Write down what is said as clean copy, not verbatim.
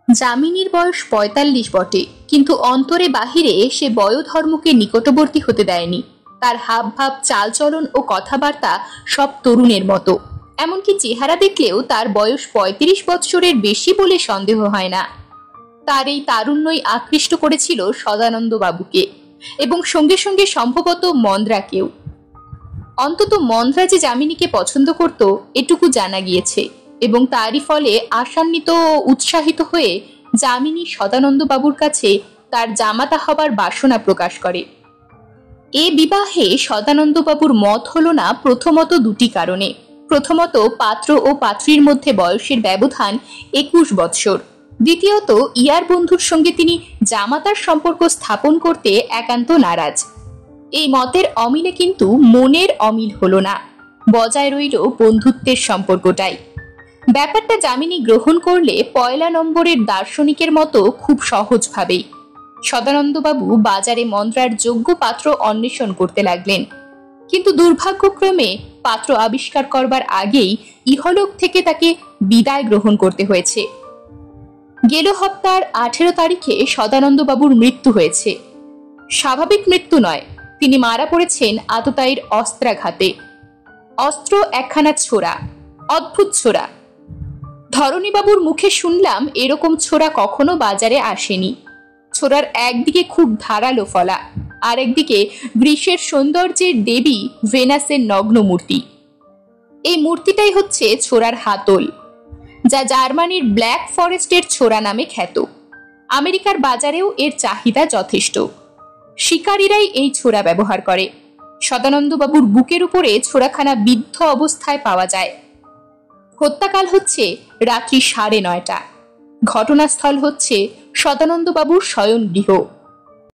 যামিনীর বয়স ৪৫ বটে, কিন্তু অন্তরে বাহিরে সে বয়োধর্মকে নিকটবর্তী হতে দেয়নি। তার হাবভাব, চালচলন ও কথাবার্তা সব তরুণের মতো। এমনকি চেহারা দেখলেও তার বয়স ৩৫ বৎসরের বেশি বলে সন্দেহ হয় না। তার এই তারুণ্যই আকৃষ্ট করেছিল সদানন্দ বাবুকে, এবং সঙ্গে সঙ্গে সম্ভবত মন্দ্রাকেও। অন্তত মন্দ্রা যে যামিনীকে পছন্দ করত এটুকু জানা গিয়েছে, এবং তারই ফলে আশান্বিত ও উৎসাহিত হয়ে যামিনী সদানন্দ বাবুর কাছে তার জামাতা হবার বাসনা প্রকাশ করে। এ বিবাহে সদানন্দ বাবুর মত হল না প্রথমত দুটি কারণে। প্রথমত, পাত্র ও পাত্রীর মধ্যে বয়সের ব্যবধান ২১ বৎসর। দ্বিতীয়ত, ইয়ার বন্ধুর সঙ্গে তিনি জামাতার সম্পর্ক স্থাপন করতে একান্ত নারাজ। এই মতের অমিলে কিন্তু মনের অমিল হলো না, বজায় রইল বন্ধুত্বের সম্পর্কটাই। ব্যাপারটা যামিনী গ্রহণ করলে পয়লা নম্বরের দার্শনিকের মতো খুব সহজভাবেই। সদানন্দবাবু বাজারে মন্দ্রার যোগ্য পাত্র অন্বেষণ করতে লাগলেন, কিন্তু দুর্ভাগ্যক্রমে পাত্র আবিষ্কার করবার আগেই ইহলোক থেকে তাকে বিদায় গ্রহণ করতে হয়েছে। গেল হপ্তার ১৮ তারিখে সদানন্দবাবুর মৃত্যু হয়েছে। স্বাভাবিক মৃত্যু নয়, তিনি মারা পড়েছেন আততায়ীর অস্ত্রাঘাতে। অস্ত্র একখানা ছোরা, অদ্ভুত ছোরা। ধরণীবাবুর মুখে শুনলাম এরকম ছোরা কখনো বাজারে আসেনি। ছোরার একদিকে খুব ধারালো ফলা, আর একদিকে গ্রীষ্মের সৌন্দর্যের দেবী ভেনাসের নগ্ন মূর্তি। এই মূর্তিটাই হচ্ছে ছোরার হাতল, যা জার্মানির ব্ল্যাক ফরেস্টের ছোরা নামে খ্যাত। আমেরিকার বাজারেও এর চাহিদা যথেষ্ট। শিকারীরাই এই ছোরা ব্যবহার করে। সদানন্দবাবুর বুকের উপরে ছোরাখানা বিদ্ধ অবস্থায় পাওয়া যায়। হত্যাকাল হচ্ছে রাত্রি ৯:৩০। ঘটনাস্থল হচ্ছে সদানন্দবাবুর শয়নগৃহ।